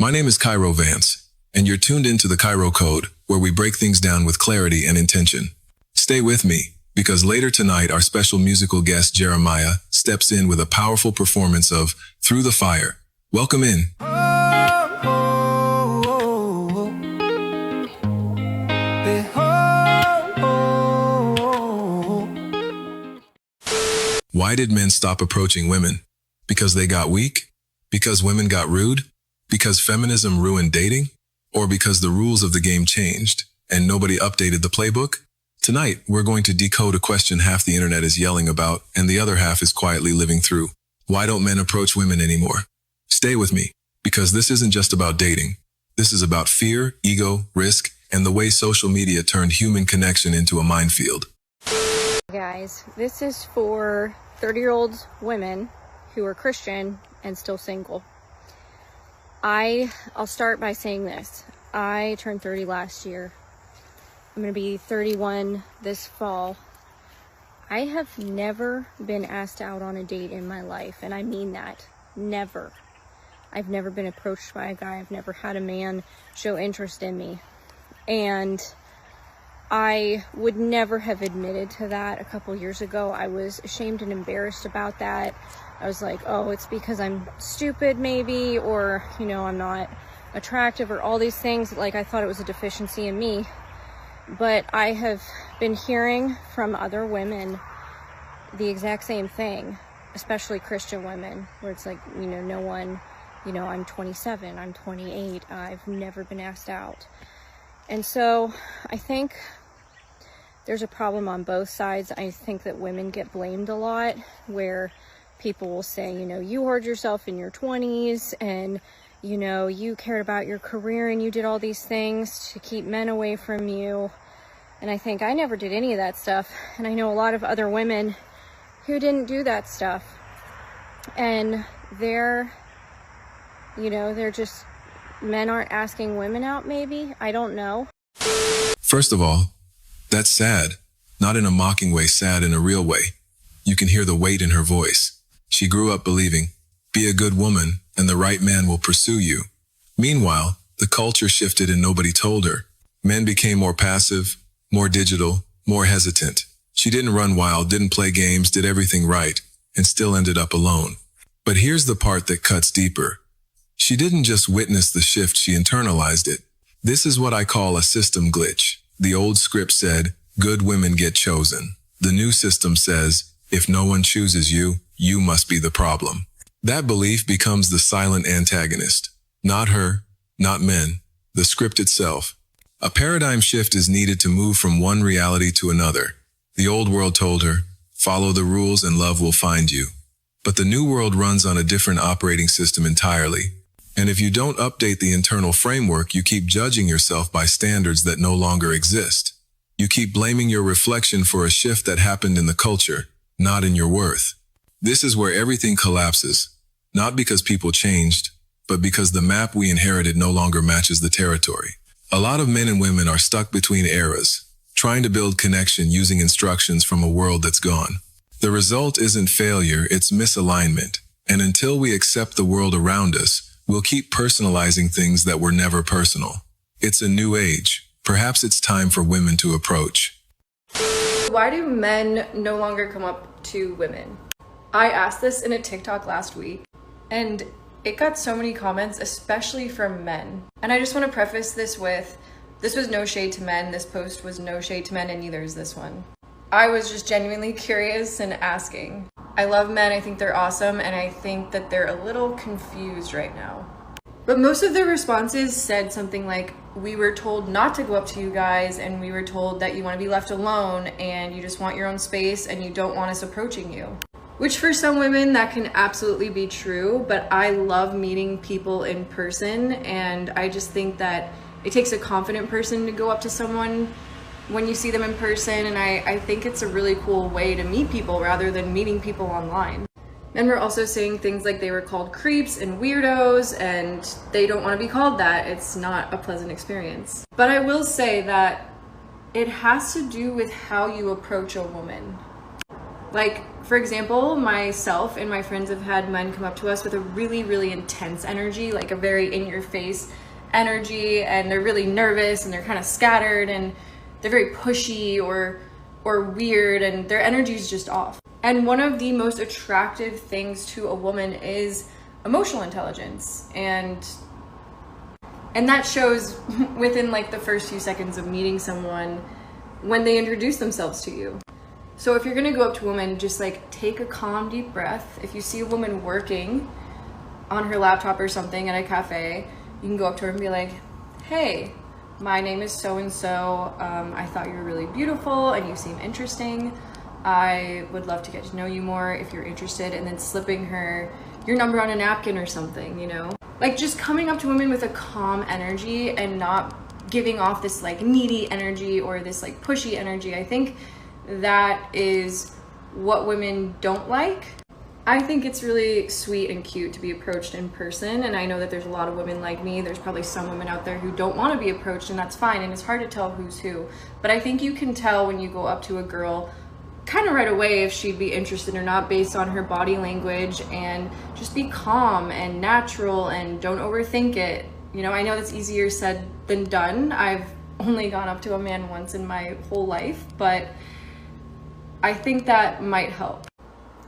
My name is Kairo Vance, and you're tuned into the Kairo Code, where we break things down with clarity and intention. Stay with me, because later tonight our special musical guest Jeremiah steps in with a powerful performance of Through the Fire. Welcome in. Why did men stop approaching women? Because they got weak? Because women got rude? Because feminism ruined dating? Or because the rules of the game changed and nobody updated the playbook? Tonight, we're going to decode a question half the internet is yelling about and the other half is quietly living through. Why don't men approach women anymore? Stay with me, because this isn't just about dating. This is about fear, ego, risk, and the way social media turned human connection into a minefield. Guys, this is for 30-year-old women who are Christian and still single. I'll start by saying this. I turned 30 last year. I'm going to be 31 this fall. I have never been asked out on a date in my life, and I mean that. Never. I've never been approached by a guy. I've never had a man show interest in me. And I would never have admitted to that a couple years ago. I was ashamed and embarrassed about that. I was like, oh, it's because I'm stupid maybe, or, I'm not attractive, or all these things. Like, I thought it was a deficiency in me. But I have been hearing from other women the exact same thing, especially Christian women, where it's like, no one, I'm 27, I'm 28, I've never been asked out. And so I think there's a problem on both sides. I think that women get blamed a lot, where people will say, you hoard yourself in your 20s and, you cared about your career and you did all these things to keep men away from you. And I think I never did any of that stuff. And I know a lot of other women who didn't do that stuff. And they're just, men aren't asking women out maybe. I don't know. First of all, that's sad. Not in a mocking way, sad in a real way. You can hear the weight in her voice. She grew up believing, be a good woman and the right man will pursue you. Meanwhile, the culture shifted and nobody told her. Men became more passive, more digital, more hesitant. She didn't run wild, didn't play games, did everything right, and still ended up alone. But here's the part that cuts deeper. She didn't just witness the shift, she internalized it. This is what I call a system glitch. The old script said, good women get chosen. The new system says, if no one chooses you, you must be the problem. That belief becomes the silent antagonist. Not her, not men, the script itself. A paradigm shift is needed to move from one reality to another. The old world told her, follow the rules and love will find you. But the new world runs on a different operating system entirely. And if you don't update the internal framework, you keep judging yourself by standards that no longer exist. You keep blaming your reflection for a shift that happened in the culture, not in your worth. This is where everything collapses, not because people changed, but because the map we inherited no longer matches the territory. A lot of men and women are stuck between eras, trying to build connection using instructions from a world that's gone. The result isn't failure, it's misalignment. And until we accept the world around us, we'll keep personalizing things that were never personal. It's a new age. Perhaps it's time for women to approach. Why do men no longer come up to women? I asked this in a TikTok last week, and it got so many comments, especially from men. And I just want to preface this with, this was no shade to men. This post was no shade to men, and neither is this one. I was just genuinely curious and asking. I love men, I think they're awesome, and I think that they're a little confused right now. But most of their responses said something like, we were told not to go up to you guys, and we were told that you want to be left alone, and you just want your own space, and you don't want us approaching you. Which for some women, that can absolutely be true, but I love meeting people in person, and I just think that it takes a confident person to go up to someone when you see them in person, and I think it's a really cool way to meet people rather than meeting people online. Men were also saying things like they were called creeps and weirdos, and they don't want to be called that. It's not a pleasant experience. But I will say that it has to do with how you approach a woman. Like, for example, myself and my friends have had men come up to us with a really, really intense energy, like a very in-your-face energy, and they're really nervous and they're kind of scattered and they're very pushy or weird, and their energy is just off. And one of the most attractive things to a woman is emotional intelligence, and that shows within like the first few seconds of meeting someone when they introduce themselves to you. So if you're gonna go up to a woman, just like take a calm, deep breath. If you see a woman working on her laptop or something at a cafe, you can go up to her and be like, hey, my name is so-and-so. I thought you were really beautiful and you seem interesting. I would love to get to know you more if you're interested. And then slipping her your number on a napkin or something, you know? Like just coming up to women with a calm energy and not giving off this like needy energy or this like pushy energy. I think that is what women don't like. I think it's really sweet and cute to be approached in person, and I know that there's a lot of women like me. There's probably some women out there who don't want to be approached, and that's fine, and it's hard to tell who's who. But I think you can tell when you go up to a girl kind of right away if she'd be interested or not based on her body language, and just be calm and natural and don't overthink it. You know, I know that's easier said than done. I've only gone up to a man once in my whole life, but I think that might help.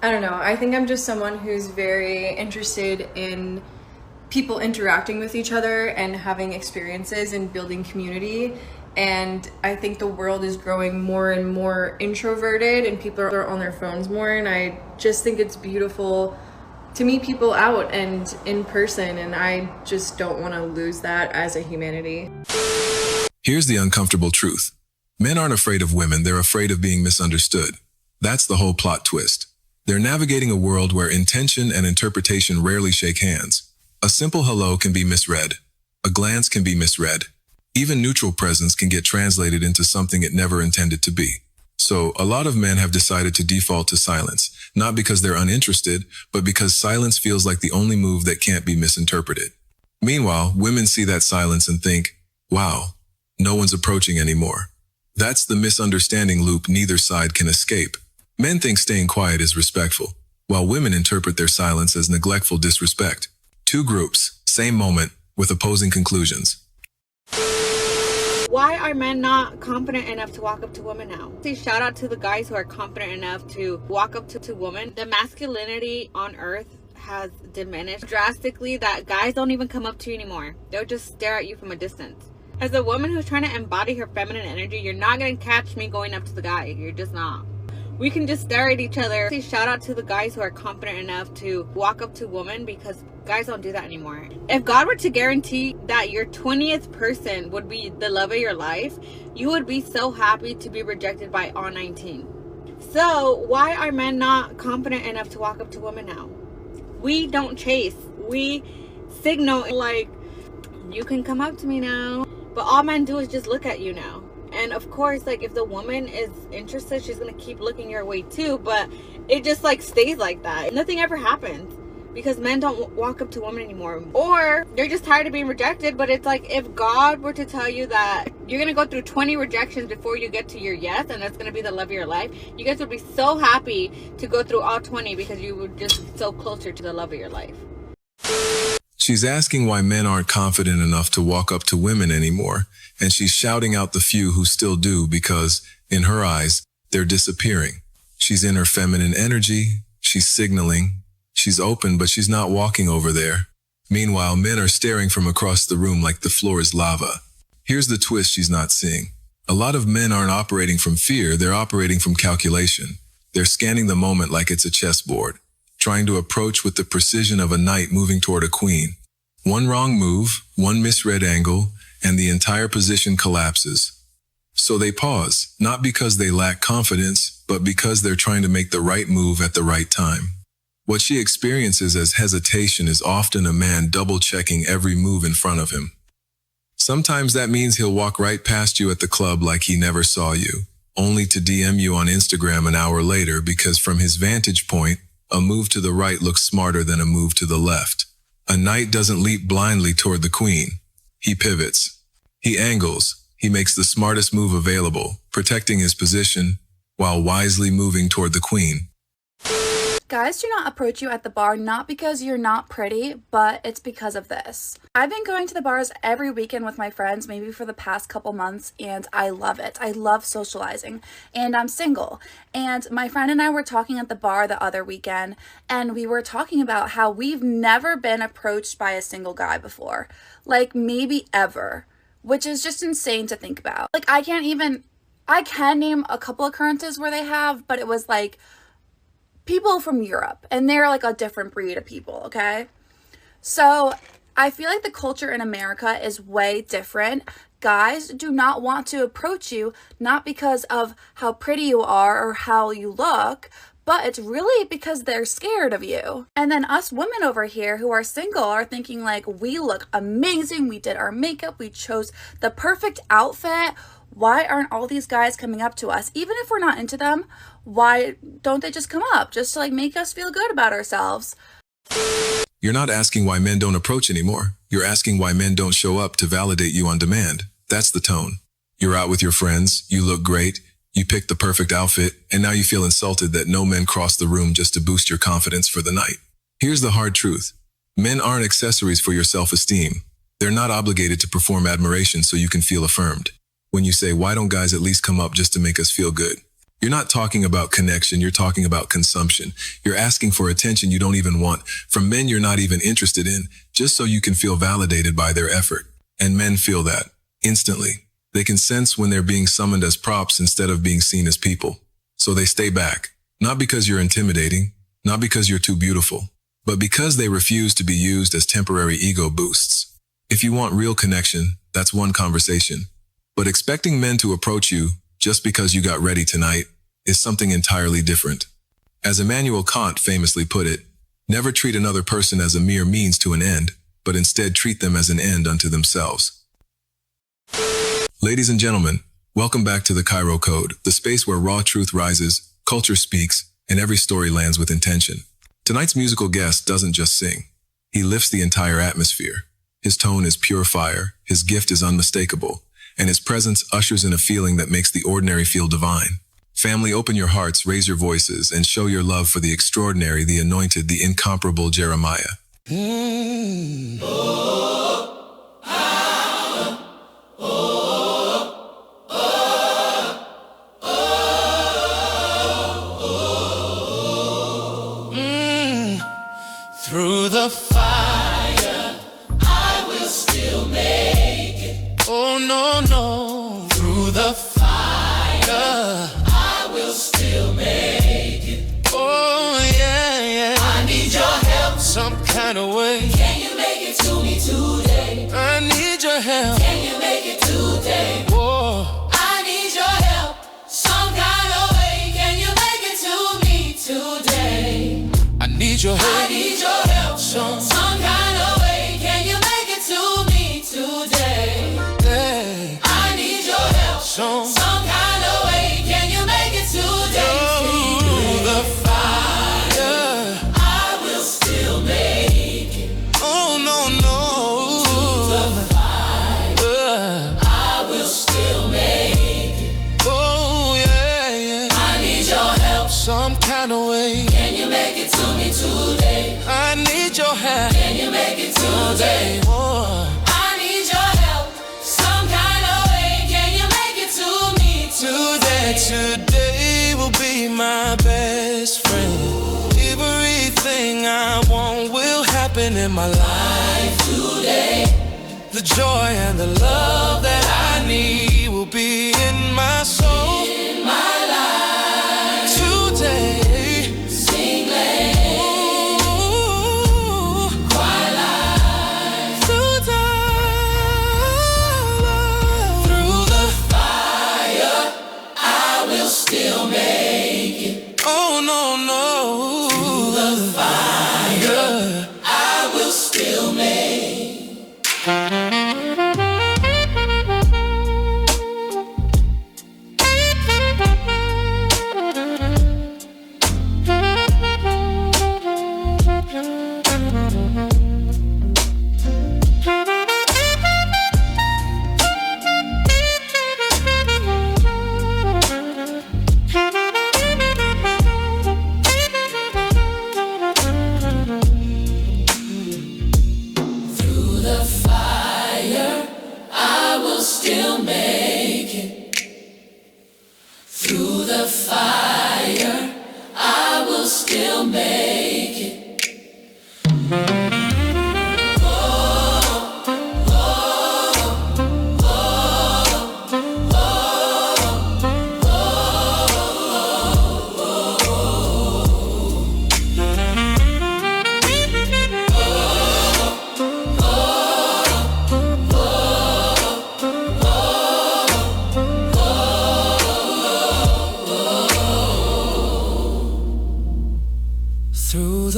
I don't know. I think I'm just someone who's very interested in people interacting with each other and having experiences and building community. And I think the world is growing more and more introverted and people are on their phones more. And I just think it's beautiful to meet people out and in person. And I just don't want to lose that as a humanity. Here's the uncomfortable truth. Men aren't afraid of women, they're afraid of being misunderstood. That's the whole plot twist. They're navigating a world where intention and interpretation rarely shake hands. A simple hello can be misread. A glance can be misread. Even neutral presence can get translated into something it never intended to be. So, a lot of men have decided to default to silence, not because they're uninterested, but because silence feels like the only move that can't be misinterpreted. Meanwhile, women see that silence and think, wow, no one's approaching anymore. That's the misunderstanding loop neither side can escape. Men think staying quiet is respectful, while women interpret their silence as neglectful disrespect. Two groups, same moment, with opposing conclusions. Why are men not confident enough to walk up to women now? Say shout out to the guys who are confident enough to walk up to women. The masculinity on earth has diminished drastically that guys don't even come up to you anymore. They'll just stare at you from a distance. As a woman who's trying to embody her feminine energy, you're not going to catch me going up to the guy. You're just not. We can just stare at each other. Say shout out to the guys who are confident enough to walk up to women, because guys don't do that anymore. If God were to guarantee that your 20th person would be the love of your life, you would be so happy to be rejected by all 19. So why are men not confident enough to walk up to women now? We don't chase. We signal like, you can come up to me now. But all men do is just look at you now. And of course, like if the woman is interested, she's going to keep looking your way too. But it just like stays like that. Nothing ever happens because men don't walk up to women anymore. Or they're just tired of being rejected. But it's like if God were to tell you that you're going to go through 20 rejections before you get to your yes, and that's going to be the love of your life, you guys would be so happy to go through all 20 because you would just be so closer to the love of your life. She's asking why men aren't confident enough to walk up to women anymore, and she's shouting out the few who still do because, in her eyes, they're disappearing. She's in her feminine energy, she's signaling, she's open but she's not walking over there. Meanwhile, men are staring from across the room like the floor is lava. Here's the twist she's not seeing. A lot of men aren't operating from fear, they're operating from calculation. They're scanning the moment like it's a chessboard, trying to approach with the precision of a knight moving toward a queen. One wrong move, one misread angle, and the entire position collapses. So they pause, not because they lack confidence, but because they're trying to make the right move at the right time. What she experiences as hesitation is often a man double-checking every move in front of him. Sometimes that means he'll walk right past you at the club like he never saw you, only to DM you on Instagram an hour later because from his vantage point, a move to the right looks smarter than a move to the left. A knight doesn't leap blindly toward the queen. He pivots. He angles. He makes the smartest move available, protecting his position while wisely moving toward the queen. Guys do not approach you at the bar not because you're not pretty, but it's because of this. I've been going to the bars every weekend with my friends, maybe for the past couple months, and I love it. I love socializing, and I'm single. And my friend and I were talking at the bar the other weekend, and we were talking about how we've never been approached by a single guy before. Like, maybe ever, which is just insane to think about. Like, I can name a couple occurrences where they have, but it was like people from Europe, and they're like a different breed of people, okay? So I feel like the culture in America is way different. Guys do not want to approach you, not because of how pretty you are or how you look, but it's really because they're scared of you. And then us women over here who are single are thinking like, we look amazing, we did our makeup, we chose the perfect outfit. Why aren't all these guys coming up to us? Even if we're not into them, why don't they just come up just to like make us feel good about ourselves? You're not asking why men don't approach anymore. You're asking why men don't show up to validate you on demand. That's the tone. You're out with your friends, you look great, you picked the perfect outfit, and now you feel insulted that no men cross the room just to boost your confidence for the night. Here's the hard truth. Men aren't accessories for your self-esteem. They're not obligated to perform admiration so you can feel affirmed. When you say, why don't guys at least come up just to make us feel good? You're not talking about connection, you're talking about consumption. You're asking for attention you don't even want, from men you're not even interested in, just so you can feel validated by their effort. And men feel that, instantly. They can sense when they're being summoned as props instead of being seen as people. So they stay back, not because you're intimidating, not because you're too beautiful, but because they refuse to be used as temporary ego boosts. If you want real connection, that's one conversation. But expecting men to approach you just because you got ready tonight is something entirely different. As Immanuel Kant famously put it, never treat another person as a mere means to an end, but instead treat them as an end unto themselves. Ladies and gentlemen, welcome back to the Kairo Code, the space where raw truth rises, culture speaks, and every story lands with intention. Tonight's musical guest doesn't just sing. He lifts the entire atmosphere. His tone is pure fire, his gift is unmistakable, and his presence ushers in a feeling that makes the ordinary feel divine. Family, open your hearts, raise your voices, and show your love for the extraordinary, the anointed, the incomparable Jeremiah. Through the fire, I will still make it. Oh, no, no. Through the fire, I will still make it. Oh, yeah, yeah. I need your help some kind of way. Can you make it to me today? I need your help. Can you make it today? Whoa. I need your help some kind of way. Can you make it to me today? I need your help. I need your help some kind of way. Can you make it to me today? Hey. I need your help some kind of way. Can you make it today? Through the fire, I will still make it. Oh, no, no. Through the fire, I will still make it. Oh, yeah, yeah. I need your help some kind of way. Can you make it to me today? I need your help. Can you make it today? Oh. I need your help some kind of way. Can you make it to me today? Today will be my best friend. Everything I want will happen in my life today. The joy and the love that I need will be in my soul. In my life today. Still make it. Oh, no, no. Through the fire, I will still make it.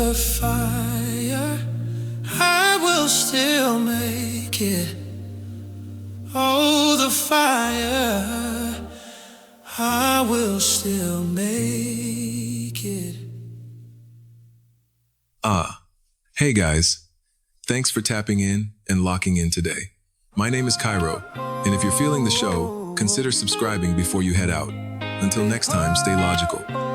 the fire, I will still make it. Oh, the fire, I will still make it. Hey guys. Thanks for tapping in and locking in today. My name is Kairo, and if you're feeling the show, consider subscribing before you head out. Until next time, stay logical.